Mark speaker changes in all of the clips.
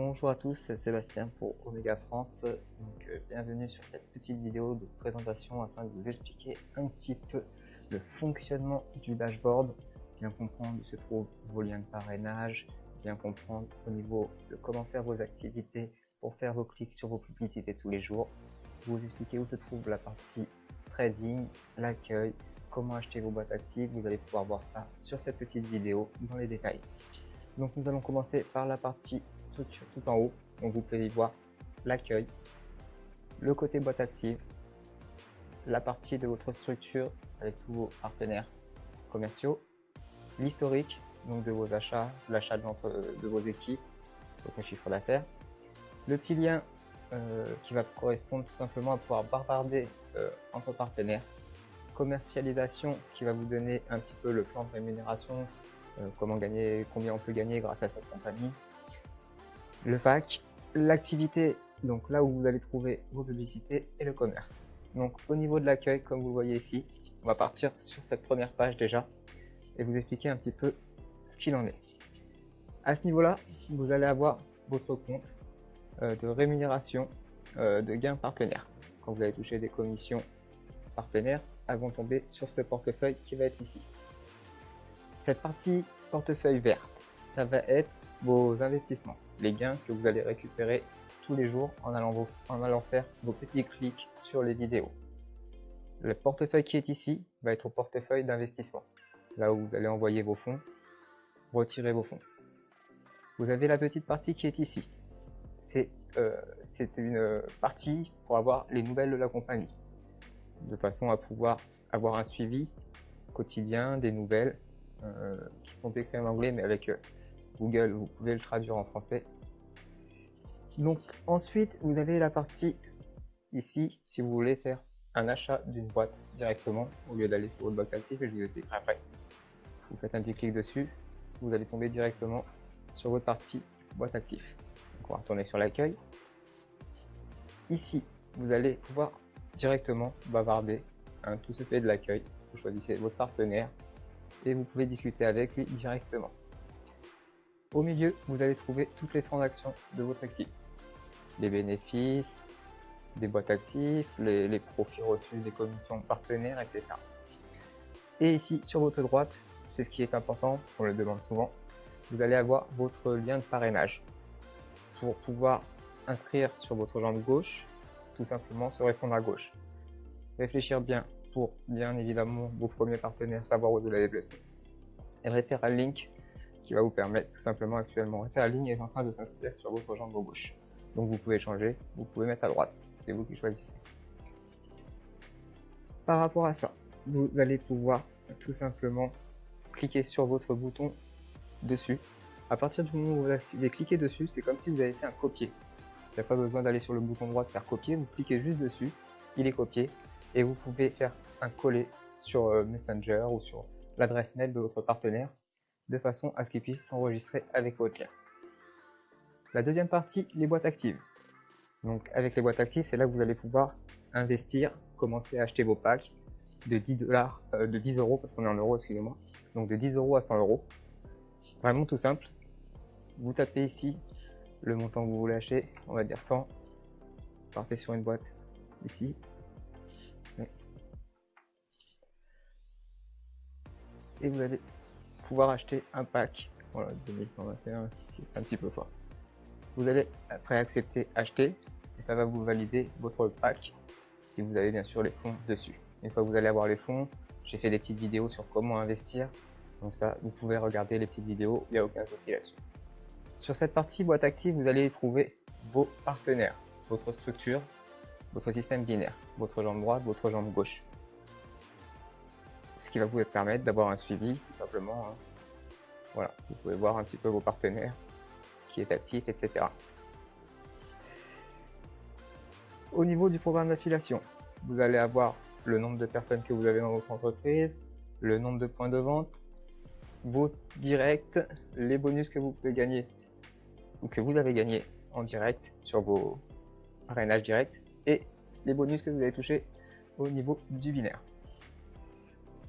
Speaker 1: Bonjour à tous, c'est Sébastien pour Omega France. Bienvenue sur cette petite vidéo de présentation afin de vous expliquer un petit peu le fonctionnement du dashboard, bien comprendre où se trouvent vos liens de parrainage, bien comprendre au niveau de comment faire vos activités pour faire vos clics sur vos publicités tous les jours, vous expliquer où se trouve la partie trading, l'accueil, comment acheter vos boîtes actives. Vous allez pouvoir voir ça sur cette petite vidéo dans les détails. Donc nous allons commencer par la partie structure tout en haut. Donc vous pouvez y voir l'accueil, le côté boîte active, la partie de votre structure avec tous vos partenaires commerciaux, l'historique donc de vos achats, l'achat de vos équipes, votre chiffre d'affaires, le petit lien qui va correspondre tout simplement à pouvoir bavarder entre partenaires, commercialisation qui va vous donner un petit peu le plan de rémunération, comment gagner, combien on peut gagner grâce à cette compagnie, le pack, l'activité, donc là où vous allez trouver vos publicités, et le commerce. Donc au niveau de l'accueil, comme vous le voyez ici, on va partir sur cette première page déjà et vous expliquer un petit peu ce qu'il en est. À ce niveau là, vous allez avoir votre compte de rémunération de gains partenaires. Quand vous allez toucher des commissions partenaires, elles vont tomber sur ce portefeuille qui va être ici. Cette partie portefeuille vert, ça va être vos investissements, les gains que vous allez récupérer tous les jours en allant faire vos petits clics sur les vidéos. Le portefeuille qui est ici va être au portefeuille d'investissement, là où vous allez envoyer vos fonds, retirer vos fonds. Vous avez la petite partie qui est ici. C'est une partie pour avoir les nouvelles de la compagnie, de façon à pouvoir avoir un suivi quotidien des nouvelles qui sont écrites en anglais, mais avec Google vous pouvez le traduire en français. Donc ensuite vous avez la partie ici si vous voulez faire un achat d'une boîte directement au lieu d'aller sur votre boîte active, et je vous expliquerai après. Vous faites un petit clic dessus, vous allez tomber directement sur votre partie boîte active. Donc on va retourner sur l'accueil. Ici vous allez pouvoir directement bavarder, tout se fait de l'accueil. Vous choisissez votre partenaire et vous pouvez discuter avec lui directement. Au milieu, vous allez trouver toutes les transactions de votre actif, les bénéfices, des boîtes actives, les profits reçus, des commissions partenaires, etc. Et ici, sur votre droite, c'est ce qui est important, on le demande souvent, vous allez avoir votre lien de parrainage pour pouvoir inscrire sur votre jambe gauche, tout simplement se répondre à gauche. Réfléchir bien pour, bien évidemment, vos premiers partenaires, savoir où vous allez les placer. Et le referral link qui va vous permettre tout simplement actuellement. Referral link est en train de s'inscrire sur votre jambe gauche. Donc vous pouvez changer, vous pouvez mettre à droite. C'est vous qui choisissez. Par rapport à ça, vous allez pouvoir tout simplement cliquer sur votre bouton dessus. À partir du moment où vous avez cliqué dessus, c'est comme si vous avez fait un copier. Il n'y a pas besoin d'aller sur le bouton droit de faire copier, vous cliquez juste dessus, il est copié, et vous pouvez faire un coller sur Messenger ou sur l'adresse mail de votre partenaire, de façon à ce qu'il puisse s'enregistrer avec votre lien. La deuxième partie, les boîtes actives. Donc avec les boîtes actives, c'est là que vous allez pouvoir investir, commencer à acheter vos packs de 10 dollars, de 10 euros, parce qu'on est en euros, excusez-moi. Donc de 10 euros à 100 euros. Vraiment tout simple. Vous tapez ici le montant que vous voulez acheter, on va dire 100. Partez sur une boîte ici. Et vous allez pouvoir acheter un pack. Voilà, 2121, c'est un petit peu fort. Vous allez après accepter acheter et ça va vous valider votre pack si vous avez bien sûr les fonds dessus. Une fois que vous allez avoir les fonds, j'ai fait des petites vidéos sur comment investir, donc ça vous pouvez regarder les petites vidéos, il n'y a aucun souci là-dessus. Sur cette partie boîte active, vous allez trouver vos partenaires, votre structure, votre système binaire, votre jambe droite, votre jambe gauche. Ce qui va vous permettre d'avoir un suivi tout simplement. Voilà, vous pouvez voir un petit peu vos partenaires, qui est actif, etc. Au niveau du programme d'affiliation, vous allez avoir le nombre de personnes que vous avez dans votre entreprise, le nombre de points de vente, vos directs, les bonus que vous pouvez gagner ou que vous avez gagné en direct sur vos parrainages directs et les bonus que vous avez touchés au niveau du binaire.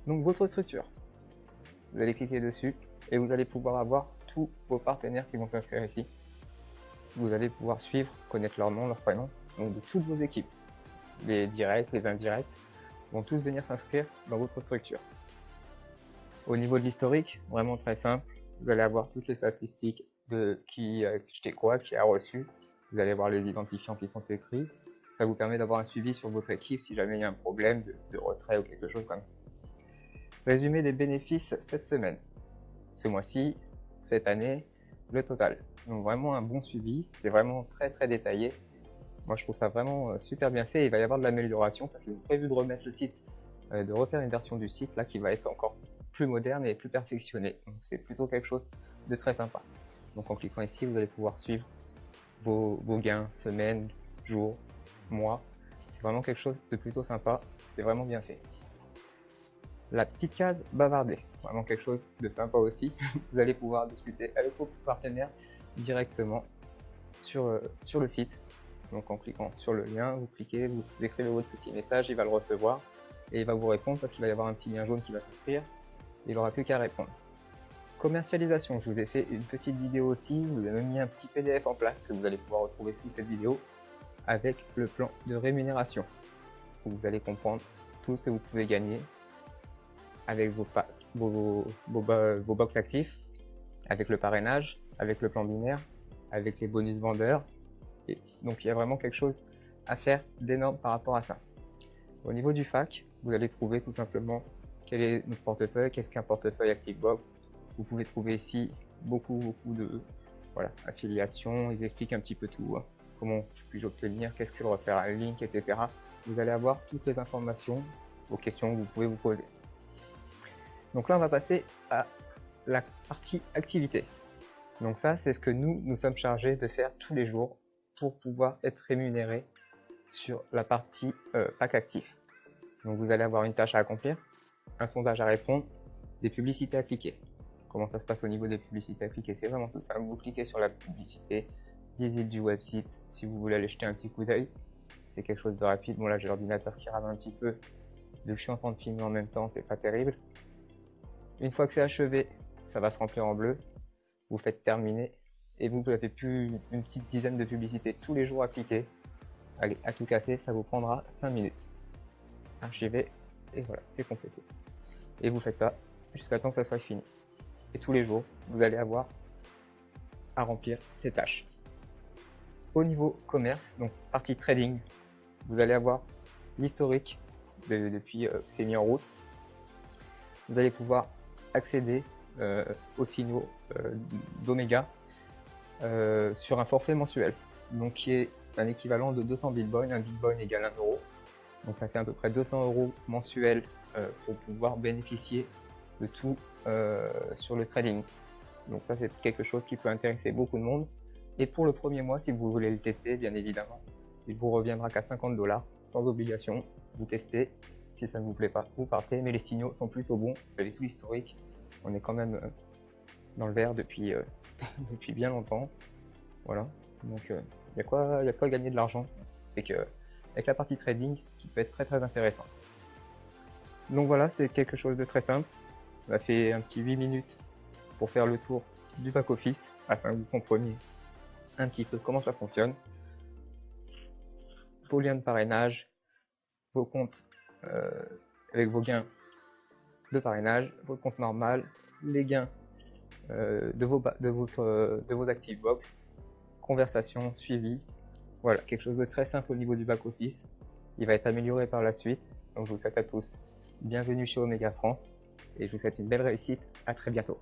Speaker 1: Donc votre structure, vous allez cliquer dessus et vous allez pouvoir avoir tous vos partenaires qui vont s'inscrire ici. vous allez pouvoir suivre, connaître leur nom, leur prénom, donc de toutes vos équipes. Les directs, les indirects vont tous venir s'inscrire dans votre structure. Au niveau de l'historique, vraiment très simple, vous allez avoir toutes les statistiques de qui a acheté quoi, qui a reçu. Vous allez voir les identifiants qui sont écrits. Ça vous permet d'avoir un suivi sur votre équipe si jamais il y a un problème de retrait ou quelque chose comme ça. Résumé des bénéfices cette semaine. Ce mois-ci, cette année, le total. Donc vraiment un bon suivi, c'est vraiment très détaillé. Moi je trouve ça vraiment super bien fait. Il va y avoir de l'amélioration parce que j'ai prévu de remettre le site, de refaire une version du site là qui va être encore plus moderne et plus perfectionnée. Donc c'est plutôt quelque chose de très sympa. Donc en cliquant ici, vous allez pouvoir suivre vos gains, semaines, jours, mois. C'est vraiment quelque chose de plutôt sympa. C'est vraiment bien fait. La petite case bavarder, vraiment quelque chose de sympa aussi. Vous allez pouvoir discuter avec vos partenaires directement sur le site. Donc en cliquant sur le lien, vous cliquez, vous écrivez votre petit message, il va le recevoir et il va vous répondre parce qu'il va y avoir un petit lien jaune qui va s'inscrire. Il n'aura plus qu'à répondre. Commercialisation, je vous ai fait une petite vidéo aussi, je vous ai même mis un petit PDF en place que vous allez pouvoir retrouver sous cette vidéo avec le plan de rémunération où vous allez comprendre tout ce que vous pouvez gagner avec vos box actifs, avec le parrainage, avec le plan binaire, avec les bonus vendeurs. Et donc il y a vraiment quelque chose à faire d'énorme par rapport à ça. Au niveau du FAQ, vous allez trouver tout simplement quel est notre portefeuille, qu'est-ce qu'un portefeuille ActiveBox. Vous pouvez trouver ici beaucoup de affiliations, ils expliquent un petit peu tout, hein, comment puis-je obtenir, qu'est-ce que le referral link, etc. Vous allez avoir toutes les informations, aux questions que vous pouvez vous poser. Donc là on va passer à la partie activité. Donc ça c'est ce que nous sommes chargés de faire tous les jours pour pouvoir être rémunérés sur la partie pack actif. Donc vous allez avoir une tâche à accomplir, un sondage à répondre, des publicités à cliquer. Comment ça se passe au niveau des publicités à cliquer? C'est vraiment tout simple. Vous cliquez sur la publicité, visite du website si vous voulez aller jeter un petit coup d'œil. C'est quelque chose de rapide. Bon là j'ai l'ordinateur qui rame un petit peu, donc je suis en train de filmer en même temps, c'est pas terrible. Une fois que c'est achevé, ça va se remplir en bleu. Vous faites terminer et vous avez plus une petite dizaine de publicités tous les jours à cliquer. Allez, à tout casser, ça vous prendra 5 minutes. Archiver et voilà, c'est complété. Et vous faites ça jusqu'à temps que ça soit fini. Et tous les jours, vous allez avoir à remplir ces tâches. Au niveau commerce, donc partie trading, vous allez avoir l'historique depuis que c'est mis en route. Vous allez pouvoir accéder aux signaux d'Omega sur un forfait mensuel, donc qui est un équivalent de 200 bitcoins. Un bitcoin égale 1 euro, donc ça fait à peu près 200 euros mensuels pour pouvoir bénéficier de tout sur le trading. Donc ça c'est quelque chose qui peut intéresser beaucoup de monde. Et pour le premier mois, si vous voulez le tester, bien évidemment, il vous reviendra qu'à 50 $, sans obligation. Vous testez, si ça ne vous plaît pas, vous partez, mais les signaux sont plutôt bons. Vous avez tout l'historique, on est quand même dans le vert depuis, depuis bien longtemps. Voilà, donc il y a quoi gagner de l'argent. C'est que avec la partie trading qui peut être très intéressante. Donc voilà, c'est quelque chose de très simple. On a fait un petit 8 minutes pour faire le tour du back-office afin que vous compreniez un petit peu comment ça fonctionne. Vos liens de parrainage, vos comptes avec vos gains de parrainage, votre compte normal, les gains de vos ActiveBox, conversation, suivi. Voilà, quelque chose de très simple au niveau du back-office. Il va être amélioré par la suite. Donc je vous souhaite à tous bienvenue chez Omega France et je vous souhaite une belle réussite. À très bientôt.